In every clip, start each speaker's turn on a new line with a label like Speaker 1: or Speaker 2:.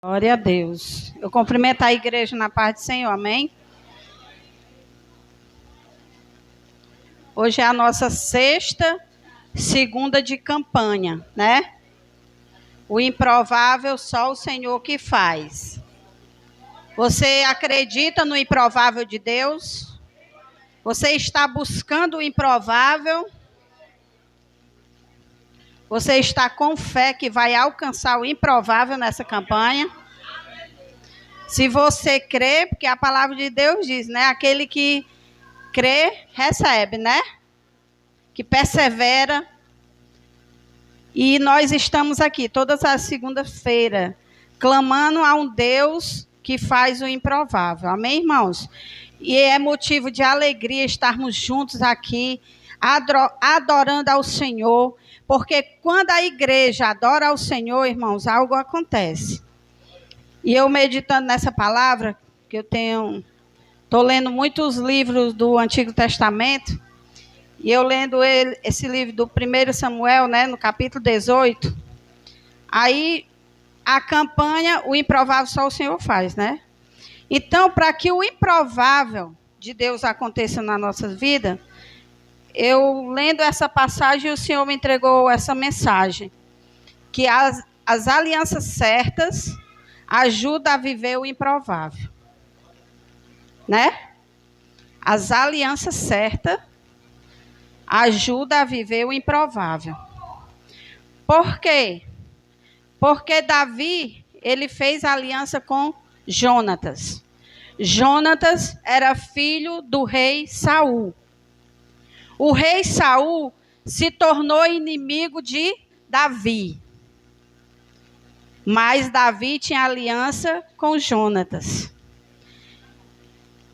Speaker 1: Glória a Deus. Eu cumprimento a igreja na paz do Senhor, amém? Hoje é a nossa segunda de campanha, né? O improvável só o Senhor que faz. Você acredita no improvável de Deus? Você está buscando o improvável? Você está com fé que vai alcançar o improvável nessa campanha? Se você crê, porque a palavra de Deus diz, né? Aquele que crê, recebe, né? Que persevera. E nós estamos aqui todas as segundas-feiras, clamando a um Deus que faz o improvável. Amém, irmãos? E é motivo de alegria estarmos juntos aqui, adorando ao Senhor, porque quando a igreja adora ao Senhor, irmãos, algo acontece. E eu meditando nessa palavra, que estou lendo muitos livros do Antigo Testamento, e eu lendo esse livro do 1 Samuel, né, no capítulo 18, aí a campanha, o improvável só o Senhor faz, né? Então, para que o improvável de Deus aconteça na nossa vida, eu lendo essa passagem, o Senhor me entregou essa mensagem, que as alianças certas ajudam a viver o improvável, né? As alianças certas ajudam a viver o improvável. Por quê? Porque Davi, ele fez aliança com Jonatas. Jonatas era filho do rei Saul. O rei Saul se tornou inimigo de Davi. Mas Davi tinha aliança com Jonatas.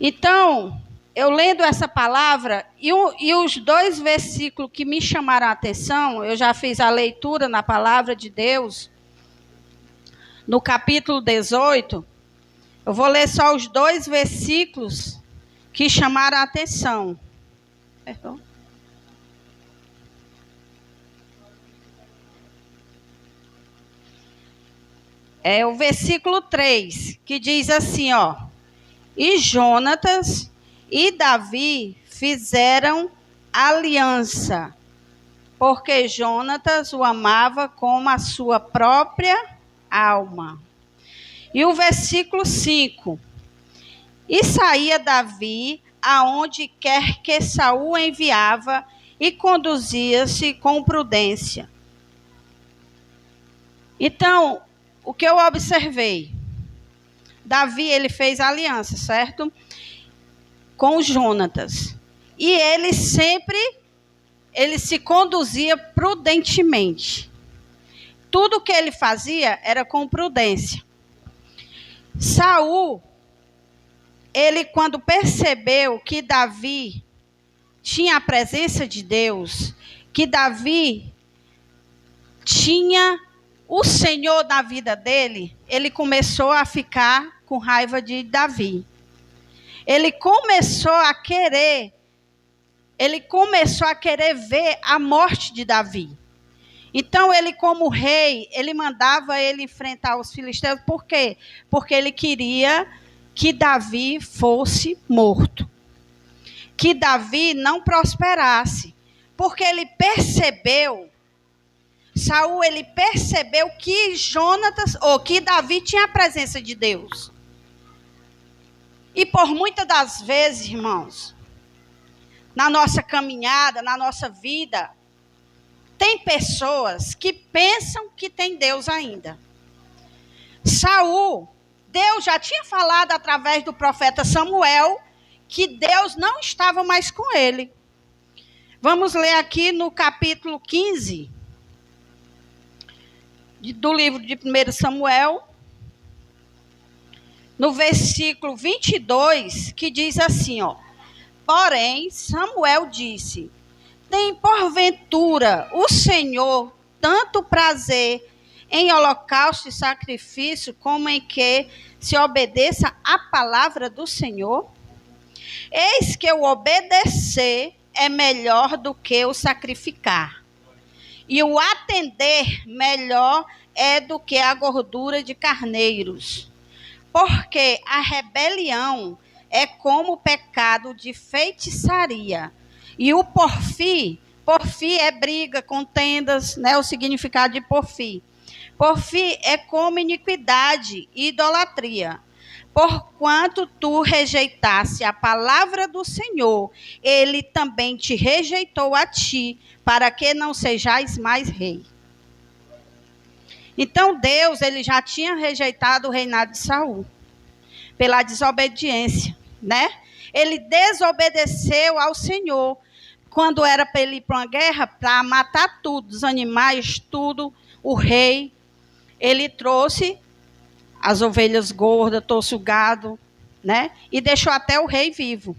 Speaker 1: Então, eu lendo essa palavra, e os dois versículos que me chamaram a atenção, eu já fiz a leitura na palavra de Deus, no capítulo 18, eu vou ler só os dois versículos que chamaram a atenção. Perdão. É o versículo 3, que diz assim, ó. E Jonatas e Davi fizeram aliança, porque Jonatas o amava como a sua própria alma. E o versículo 5. E saía Davi aonde quer que Saul enviava e conduzia-se com prudência. Então, o que eu observei? Davi, ele fez aliança, certo? Com Jonatas. E ele se conduzia prudentemente. Tudo que ele fazia era com prudência. Saul, ele quando percebeu que Davi tinha a presença de Deus, que Davi tinha o Senhor na vida dele, ele começou a ficar com raiva de Davi. Ele começou a querer ver a morte de Davi. Então, ele como rei, ele mandava ele enfrentar os filisteus. Por quê? Porque ele queria que Davi fosse morto. Que Davi não prosperasse. Porque ele percebeu, Saul, ele percebeu que que Davi tinha a presença de Deus. E por muitas das vezes, irmãos, na nossa caminhada, na nossa vida, tem pessoas que pensam que tem Deus ainda. Saul, Deus já tinha falado através do profeta Samuel que Deus não estava mais com ele. Vamos ler aqui no capítulo 15 do livro de 1 Samuel, no versículo 22, que diz assim, ó. Porém, Samuel disse: tem porventura o Senhor tanto prazer em holocausto e sacrifício, como em que se obedeça à palavra do Senhor? Eis que o obedecer é melhor do que o sacrificar, e o atender melhor é do que a gordura de carneiros. Porque a rebelião é como o pecado de feitiçaria. E o porfir é briga, contendas, né? O significado de porfir. Porfir é como iniquidade e idolatria. Porquanto tu rejeitasse a palavra do Senhor, ele também te rejeitou a ti, para que não sejais mais rei. Então Deus, ele já tinha rejeitado o reinado de Saul pela desobediência, né? Ele desobedeceu ao Senhor quando era para ele ir para uma guerra, para matar tudo, os animais, tudo. O rei, ele trouxe as ovelhas gordas, trouxe o gado, né? E deixou até o rei vivo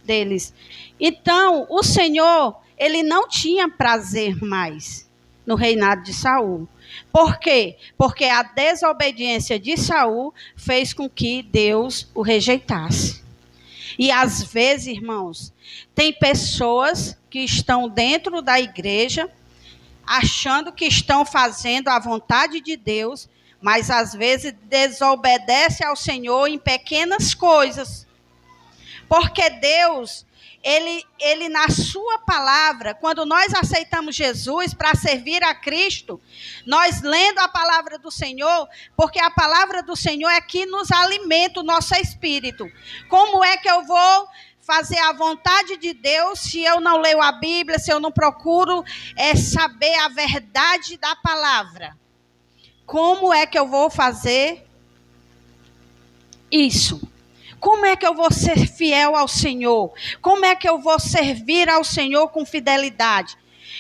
Speaker 1: deles. Então, o Senhor, ele não tinha prazer mais no reinado de Saul. Por quê? Porque a desobediência de Saul fez com que Deus o rejeitasse. E às vezes, irmãos, tem pessoas que estão dentro da igreja, achando que estão fazendo a vontade de Deus, mas às vezes desobedece ao Senhor em pequenas coisas. Porque Deus, ele na sua palavra, quando nós aceitamos Jesus para servir a Cristo, nós lendo a palavra do Senhor, porque a palavra do Senhor é que nos alimenta o nosso espírito. Como é que eu vou fazer a vontade de Deus se eu não leio a Bíblia, se eu não procuro saber a verdade da palavra? Como é que eu vou fazer isso? Como é que eu vou ser fiel ao Senhor? Como é que eu vou servir ao Senhor com fidelidade?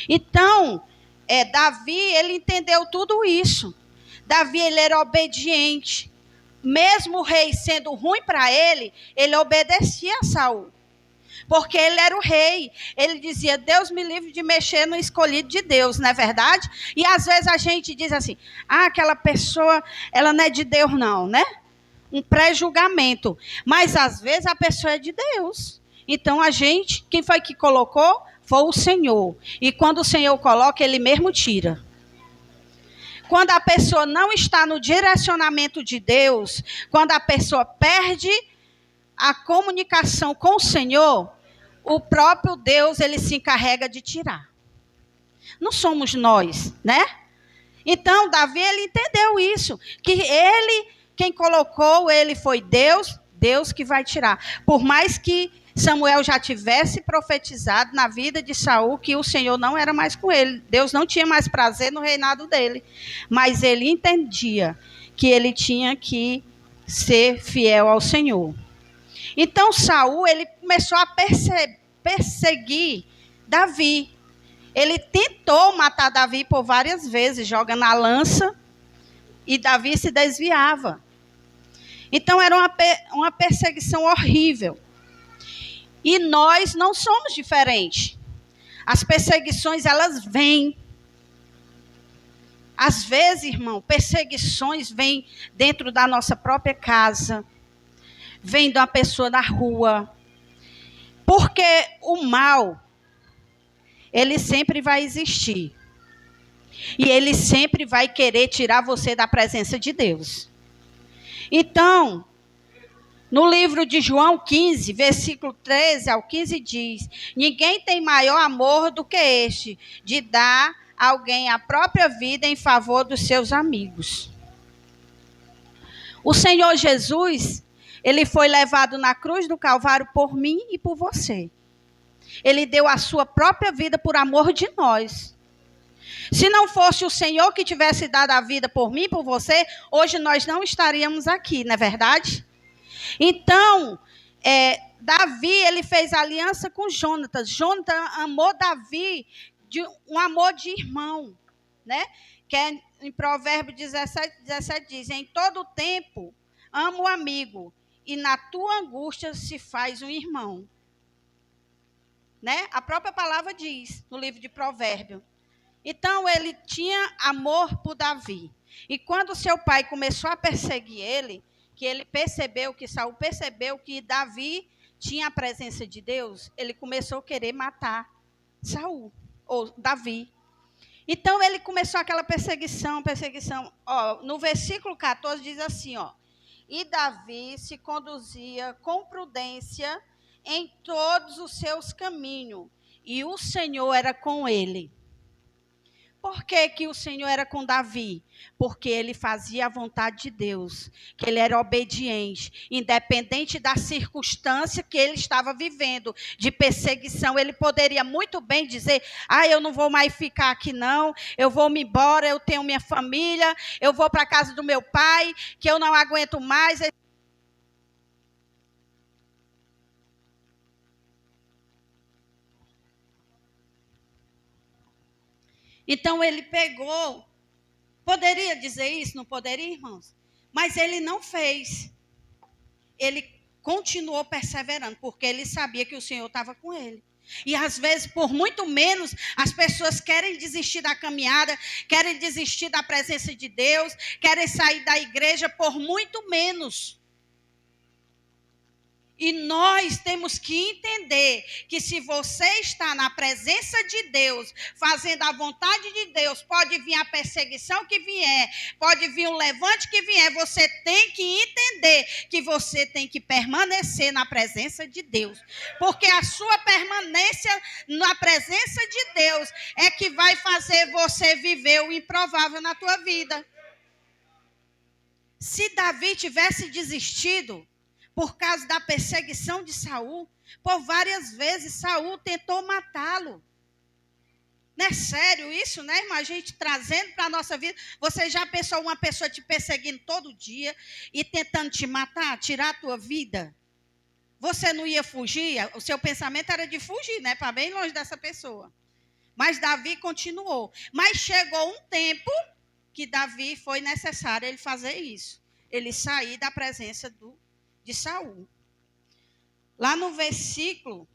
Speaker 1: Então, Davi, ele entendeu tudo isso. Davi, ele era obediente. Mesmo o rei sendo ruim para ele, ele obedecia a Saul. Porque ele era o rei. Ele dizia, Deus me livre de mexer no escolhido de Deus, não é verdade? E às vezes a gente diz assim, aquela pessoa, ela não é de Deus não, né? Um pré-julgamento. Mas às vezes a pessoa é de Deus. Então quem foi que colocou? Foi o Senhor. E quando o Senhor coloca, ele mesmo tira. Quando a pessoa não está no direcionamento de Deus, quando a pessoa perde a comunicação com o Senhor, o próprio Deus, ele se encarrega de tirar. Não somos nós, né? Então, Davi, ele entendeu isso, que quem colocou ele foi Deus, Deus que vai tirar. Por mais que Samuel já tivesse profetizado na vida de Saul que o Senhor não era mais com ele. Deus não tinha mais prazer no reinado dele. Mas ele entendia que ele tinha que ser fiel ao Senhor. Então Saul, ele começou a perseguir Davi. Ele tentou matar Davi por várias vezes, jogando a lança, e Davi se desviava. Então era uma perseguição horrível. E nós não somos diferentes. As perseguições, elas vêm. Às vezes, irmão, perseguições vêm dentro da nossa própria casa. Vem de uma pessoa na rua. Porque o mal, ele sempre vai existir. E ele sempre vai querer tirar você da presença de Deus. Então, no livro de João 15, versículo 13 ao 15 diz, ninguém tem maior amor do que este, de dar a alguém a própria vida em favor dos seus amigos. O Senhor Jesus, ele foi levado na cruz do Calvário por mim e por você. Ele deu a sua própria vida por amor de nós. Se não fosse o Senhor que tivesse dado a vida por mim e por você, hoje nós não estaríamos aqui, não é verdade? Então, Davi, ele fez aliança com Jonatas. Jonatas amou Davi de um amor de irmão, né? Que em Provérbios 17 diz, em todo tempo amo o amigo, e na tua angústia se faz um irmão. Né? A própria palavra diz, no livro de Provérbios. Então, ele tinha amor por Davi. E quando seu pai começou a perseguir ele, que ele percebeu, que Saul percebeu que Davi tinha a presença de Deus, ele começou a querer matar Saul, ou Davi. Então ele começou aquela perseguição. Ó, no versículo 14 diz assim, ó: e Davi se conduzia com prudência em todos os seus caminhos, e o Senhor era com ele. Por que que o Senhor era com Davi? Porque ele fazia a vontade de Deus, que ele era obediente, independente da circunstância que ele estava vivendo, de perseguição. Ele poderia muito bem dizer: eu não vou mais ficar aqui não, eu vou me embora, eu tenho minha família, eu vou para a casa do meu pai, que eu não aguento mais. Então ele pegou, poderia dizer isso, não poderia, irmãos? Mas ele não fez. Ele continuou perseverando, porque ele sabia que o Senhor estava com ele. E às vezes, por muito menos, as pessoas querem desistir da caminhada, querem desistir da presença de Deus, querem sair da igreja por muito menos. E nós temos que entender que se você está na presença de Deus, fazendo a vontade de Deus, pode vir a perseguição que vier, pode vir o levante que vier, você tem que entender que você tem que permanecer na presença de Deus. Porque a sua permanência na presença de Deus é que vai fazer você viver o improvável na tua vida. Se Davi tivesse desistido por causa da perseguição de Saul, por várias vezes Saul tentou matá-lo. Não é sério isso, né, irmã? A gente trazendo para a nossa vida. Você já pensou uma pessoa te perseguindo todo dia e tentando te matar, tirar a tua vida? Você não ia fugir? O seu pensamento era de fugir, né? Para bem longe dessa pessoa. Mas Davi continuou. Mas chegou um tempo que Davi foi necessário ele fazer isso. Ele sair da presença de Saul. Lá no versículo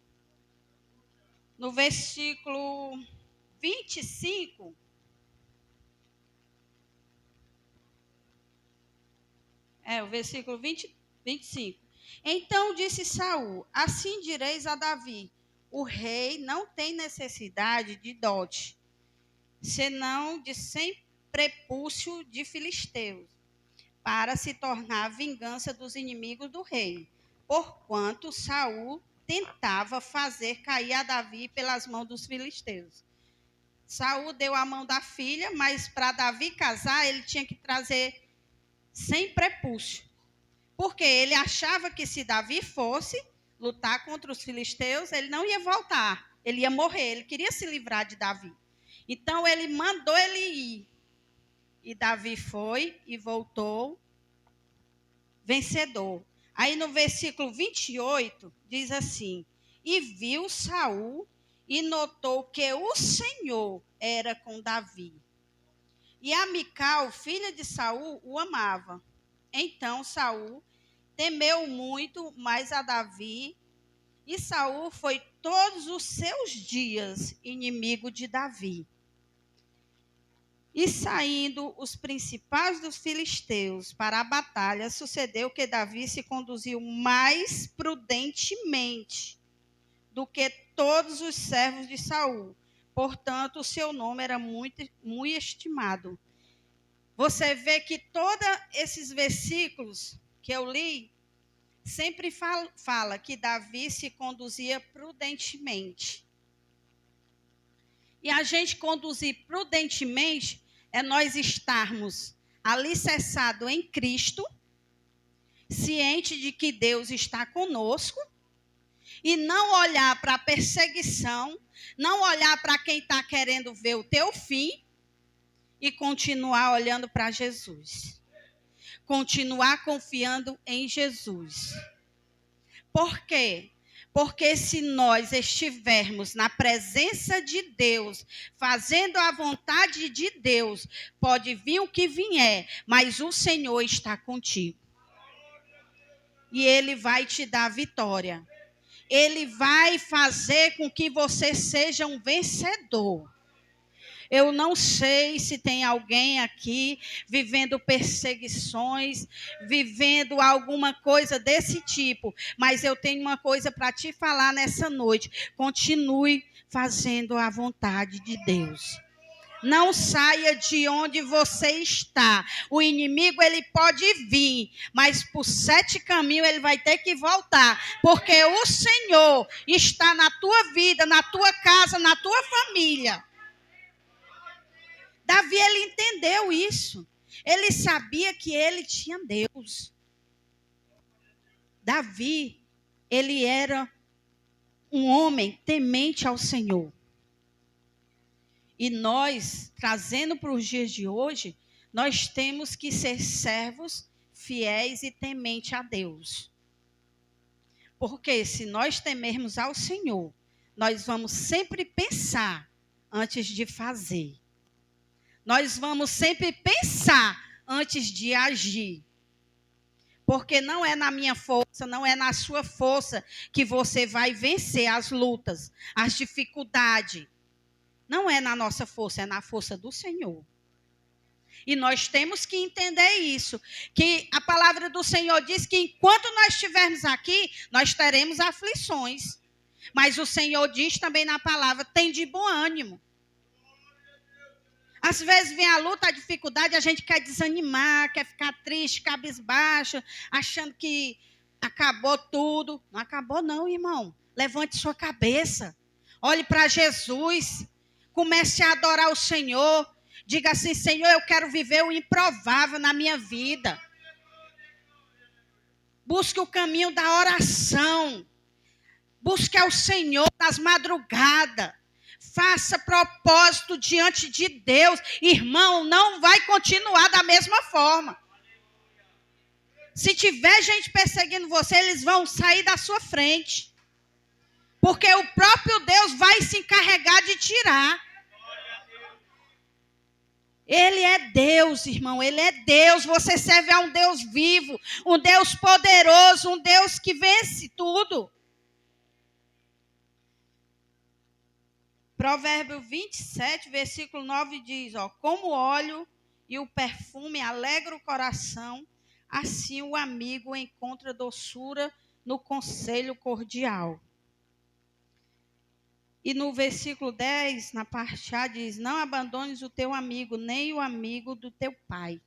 Speaker 1: 25, o versículo 25. Então disse Saul: assim direis a Davi: o rei não tem necessidade de dote, senão de 100 prepúcio de filisteus, para se tornar a vingança dos inimigos do rei, porquanto Saul tentava fazer cair a Davi pelas mãos dos filisteus. Saul deu a mão da filha, mas para Davi casar, ele tinha que trazer 100 prepúcio. Porque ele achava que se Davi fosse lutar contra os filisteus, ele não ia voltar, ele ia morrer, ele queria se livrar de Davi. Então ele mandou ele ir. E Davi foi e voltou vencedor. Aí no versículo 28 diz assim: e viu Saul e notou que o Senhor era com Davi. E a Mical, filha de Saul, o amava. Então Saul temeu muito mais a Davi, e Saul foi todos os seus dias inimigo de Davi. E saindo os principais dos filisteus para a batalha, sucedeu que Davi se conduziu mais prudentemente do que todos os servos de Saul. Portanto, o seu nome era muito estimado. Você vê que todos esses versículos que eu li, sempre fala que Davi se conduzia prudentemente. E a gente conduzir prudentemente é nós estarmos alicerçados em Cristo, ciente de que Deus está conosco, e não olhar para a perseguição, não olhar para quem está querendo ver o teu fim, e continuar olhando para Jesus. Continuar confiando em Jesus. Por quê? Porque se nós estivermos na presença de Deus, fazendo a vontade de Deus, pode vir o que vier, mas o Senhor está contigo. E Ele vai te dar vitória. Ele vai fazer com que você seja um vencedor. Eu não sei se tem alguém aqui vivendo perseguições, vivendo alguma coisa desse tipo, mas eu tenho uma coisa para te falar nessa noite. Continue fazendo a vontade de Deus. Não saia de onde você está. O inimigo, ele pode vir, mas por 7 caminhos ele vai ter que voltar. Porque o Senhor está na tua vida, na tua casa, na tua família. Davi, ele entendeu isso. Ele sabia que ele tinha Deus. Davi, ele era um homem temente ao Senhor. E nós, trazendo para os dias de hoje, nós temos que ser servos fiéis e temente a Deus. Porque se nós temermos ao Senhor, nós vamos sempre pensar antes de fazer. Nós vamos sempre pensar antes de agir. Porque não é na minha força, não é na sua força que você vai vencer as lutas, as dificuldades. Não é na nossa força, é na força do Senhor. E nós temos que entender isso, que a palavra do Senhor diz que enquanto nós estivermos aqui, nós teremos aflições. Mas o Senhor diz também na palavra, tem de bom ânimo. Às vezes vem a luta, a dificuldade, a gente quer desanimar, quer ficar triste, cabisbaixa, achando que acabou tudo. Não acabou não, irmão. Levante sua cabeça. Olhe para Jesus. Comece a adorar o Senhor. Diga assim, Senhor, eu quero viver o improvável na minha vida. Busque o caminho da oração. Busque ao Senhor nas madrugadas. Faça propósito diante de Deus. Irmão, não vai continuar da mesma forma. Se tiver gente perseguindo você, eles vão sair da sua frente. Porque o próprio Deus vai se encarregar de tirar. Ele é Deus, irmão, ele é Deus. Você serve a um Deus vivo, um Deus poderoso, um Deus que vence tudo. Provérbio 27, versículo 9 diz, como o óleo e o perfume alegram o coração, assim o amigo encontra doçura no conselho cordial. E no versículo 10, na parte A, diz, não abandones o teu amigo, nem o amigo do teu pai.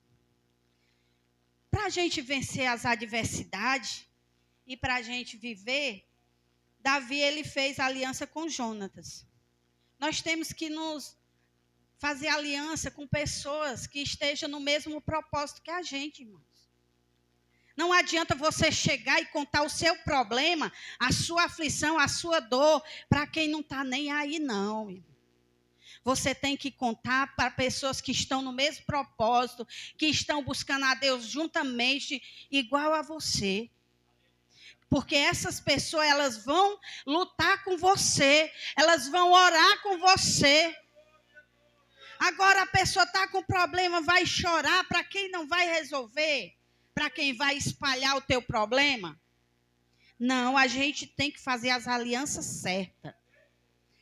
Speaker 1: Para a gente vencer as adversidades e para a gente viver, Davi, ele fez aliança com Jonatas. Nós temos que nos fazer aliança com pessoas que estejam no mesmo propósito que a gente, irmãos. Não adianta você chegar e contar o seu problema, a sua aflição, a sua dor, para quem não está nem aí, não. Irmão. Você tem que contar para pessoas que estão no mesmo propósito, que estão buscando a Deus juntamente, igual a você. Porque essas pessoas, elas vão lutar com você, elas vão orar com você. Agora a pessoa está com problema, vai chorar, para quem não vai resolver? Para quem vai espalhar o teu problema? Não, a gente tem que fazer as alianças certas.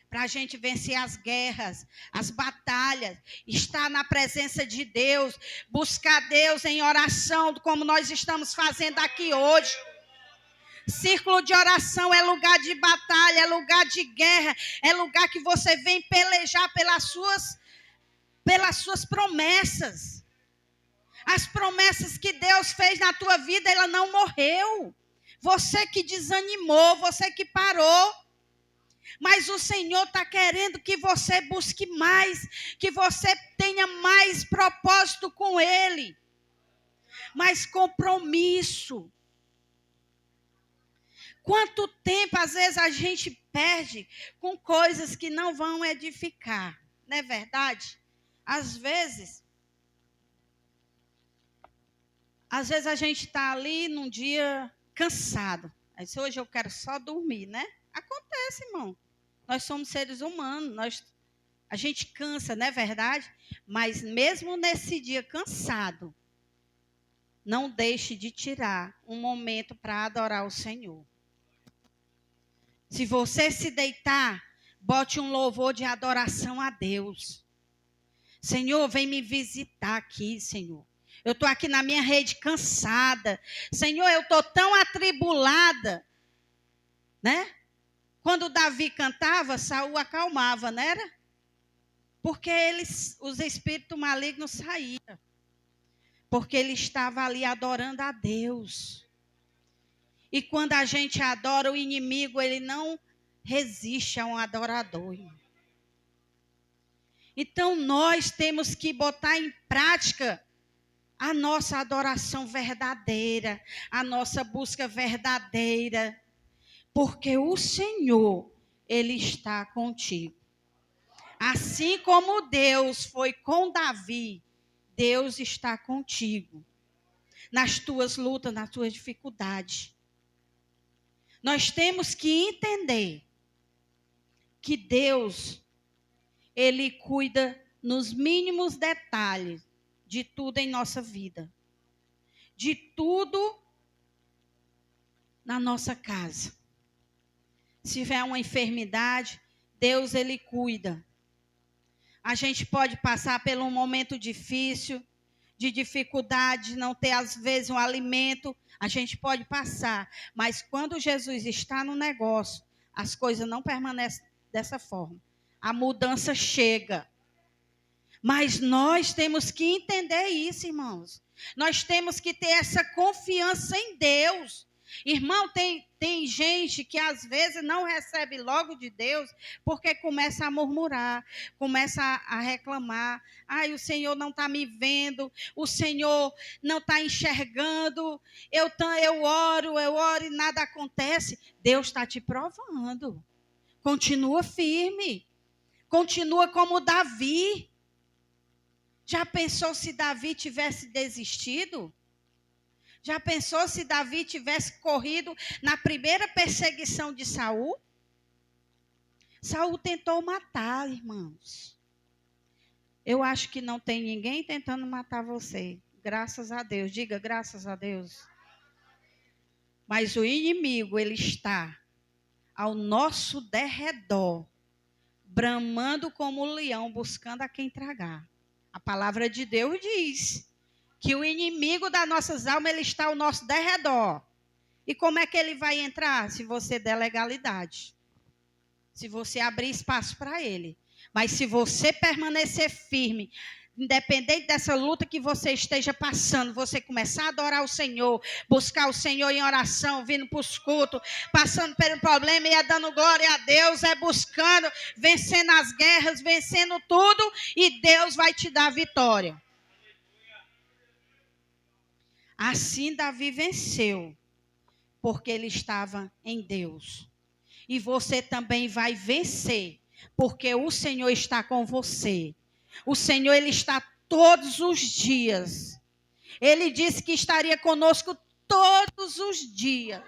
Speaker 1: Para a gente vencer as guerras, as batalhas, estar na presença de Deus, buscar Deus em oração, como nós estamos fazendo aqui hoje. Círculo de oração é lugar de batalha, é lugar de guerra, é lugar que você vem pelejar pelas suas promessas. As promessas que Deus fez na tua vida, ela não morreu. Você que desanimou, você que parou. Mas o Senhor está querendo que você busque mais, que você tenha mais propósito com Ele. Mais compromisso. Quanto tempo, às vezes, a gente perde com coisas que não vão edificar. Não é verdade? Às vezes a gente está ali num dia cansado. Aí, hoje eu quero só dormir, né? Acontece, irmão. Nós somos seres humanos. A gente cansa, não é verdade? Mas mesmo nesse dia cansado, não deixe de tirar um momento para adorar o Senhor. Se você se deitar, bote um louvor de adoração a Deus. Senhor, vem me visitar aqui, Senhor. Eu estou aqui na minha rede cansada. Senhor, eu estou tão atribulada. Né? Quando Davi cantava, Saul acalmava, não era? Porque os espíritos malignos saíram. Porque ele estava ali adorando a Deus. E quando a gente adora o inimigo, ele não resiste a um adorador. Então nós temos que botar em prática a nossa adoração verdadeira, a nossa busca verdadeira, porque o Senhor, Ele está contigo. Assim como Deus foi com Davi, Deus está contigo, nas tuas lutas, nas tuas dificuldades. Nós temos que entender que Deus, Ele cuida nos mínimos detalhes de tudo em nossa vida. De tudo na nossa casa. Se tiver uma enfermidade, Deus, Ele cuida. A gente pode passar por um momento difícil, de dificuldade, não ter às vezes um alimento, a gente pode passar. Mas quando Jesus está no negócio, as coisas não permanecem dessa forma. A mudança chega. Mas nós temos que entender isso, irmãos. Nós temos que ter essa confiança em Deus. Irmão, tem gente que às vezes não recebe logo de Deus porque começa a murmurar, começa a reclamar. Ai, o Senhor não está me vendo, o Senhor não está enxergando. Eu oro e nada acontece. Deus está te provando. Continua firme. Continua como Davi. Já pensou se Davi tivesse desistido? Já pensou se Davi tivesse corrido na primeira perseguição de Saul? Saul tentou matar, irmãos. Eu acho que não tem ninguém tentando matar você. Graças a Deus. Diga graças a Deus. Mas o inimigo, ele está ao nosso derredor, bramando como um leão, buscando a quem tragar. A palavra de Deus diz que o inimigo das nossas almas, ele está ao nosso derredor. E como é que ele vai entrar? Se você der legalidade. Se você abrir espaço para ele. Mas se você permanecer firme, independente dessa luta que você esteja passando, você começar a adorar o Senhor, buscar o Senhor em oração, vindo para os cultos, passando pelo problema e dando glória a Deus, buscando, vencendo as guerras, vencendo tudo, e Deus vai te dar vitória. Assim Davi venceu, porque ele estava em Deus. E você também vai vencer, porque o Senhor está com você. O Senhor, ele está todos os dias. Ele disse que estaria conosco todos os dias.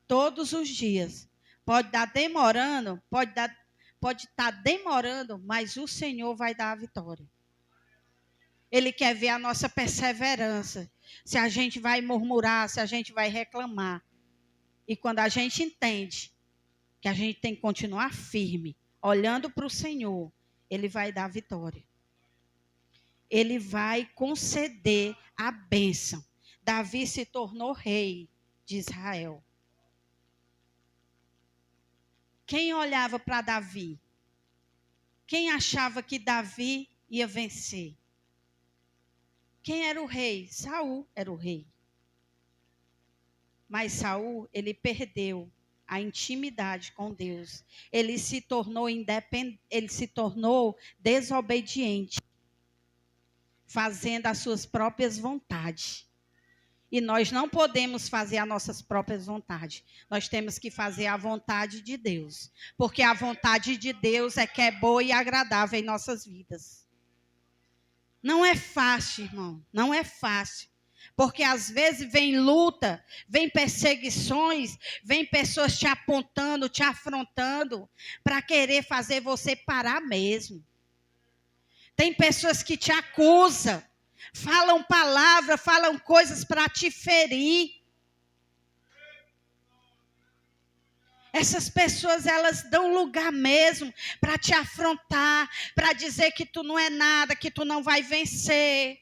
Speaker 1: Todos os dias. Pode estar demorando, pode estar demorando, mas o Senhor vai dar a vitória. Ele quer ver a nossa perseverança. Se a gente vai murmurar, se a gente vai reclamar. E quando a gente entende que a gente tem que continuar firme, olhando para o Senhor, Ele vai dar a vitória. Ele vai conceder a bênção. Davi se tornou rei de Israel. Quem olhava para Davi? Quem achava que Davi ia vencer? Quem era o rei? Saul era o rei. Mas Saul, ele perdeu a intimidade com Deus. Ele se tornou ele se tornou desobediente, fazendo as suas próprias vontades. E nós não podemos fazer as nossas próprias vontades. Nós temos que fazer a vontade de Deus. Porque a vontade de Deus é que é boa e agradável em nossas vidas. Não é fácil, irmão. Não é fácil. Porque às vezes vem luta, vem perseguições, vem pessoas te apontando, te afrontando, para querer fazer você parar mesmo. Tem pessoas que te acusam, falam palavras, falam coisas para te ferir. Essas pessoas, elas dão lugar mesmo para te afrontar, para dizer que tu não é nada, que tu não vai vencer.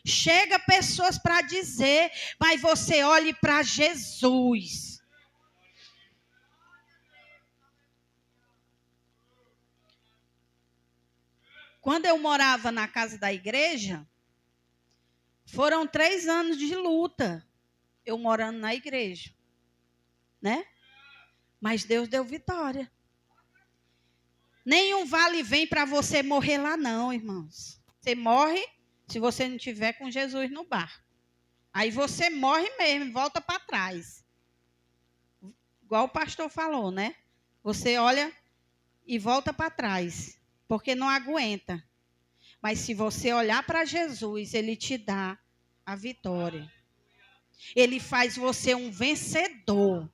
Speaker 1: Chega pessoas para dizer, mas você olhe para Jesus. Quando eu morava na casa da igreja, foram 3 anos de luta, eu morando na igreja, né? Mas Deus deu vitória. Nenhum vale vem para você morrer lá não, irmãos. Você morre se você não estiver com Jesus no barco. Aí você morre mesmo, volta para trás. Igual o pastor falou, né? Você olha e volta para trás, porque não aguenta. Mas se você olhar para Jesus, ele te dá a vitória. Ele faz você um vencedor.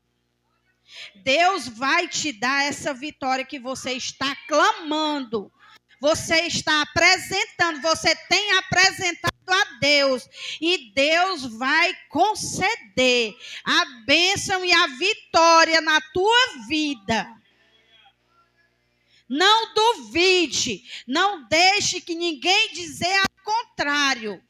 Speaker 1: Deus vai te dar essa vitória que você está clamando. Você está apresentando, você tem apresentado a Deus. E Deus vai conceder a bênção e a vitória na tua vida. Não duvide, não deixe que ninguém dizer ao contrário.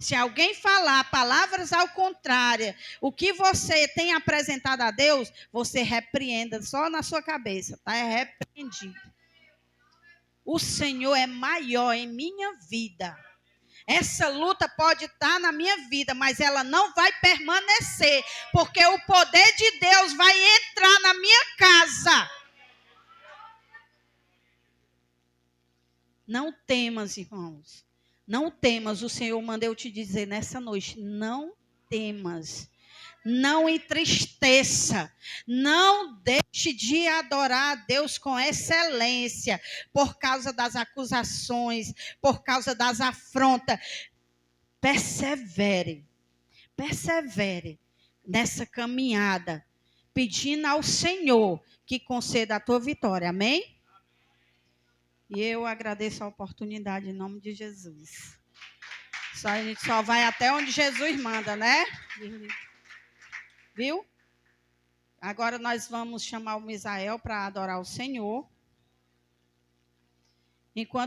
Speaker 1: Se alguém falar palavras ao contrário, o que você tem apresentado a Deus, você repreenda só na sua cabeça, tá? É repreendido. O Senhor é maior em minha vida. Essa luta pode estar na minha vida, mas ela não vai permanecer, porque o poder de Deus vai entrar na minha casa. Não temas, irmãos. Não temas. O Senhor manda eu te dizer nessa noite. Não temas. Não entristeça. Não deixe de adorar a Deus com excelência. Por causa das acusações. Por causa das afrontas. Persevere. Persevere nessa caminhada. Pedindo ao Senhor que conceda a tua vitória. Amém? E eu agradeço a oportunidade em nome de Jesus. A gente só vai até onde Jesus manda, né? Viu? Agora nós vamos chamar o Misael para adorar o Senhor. Enquanto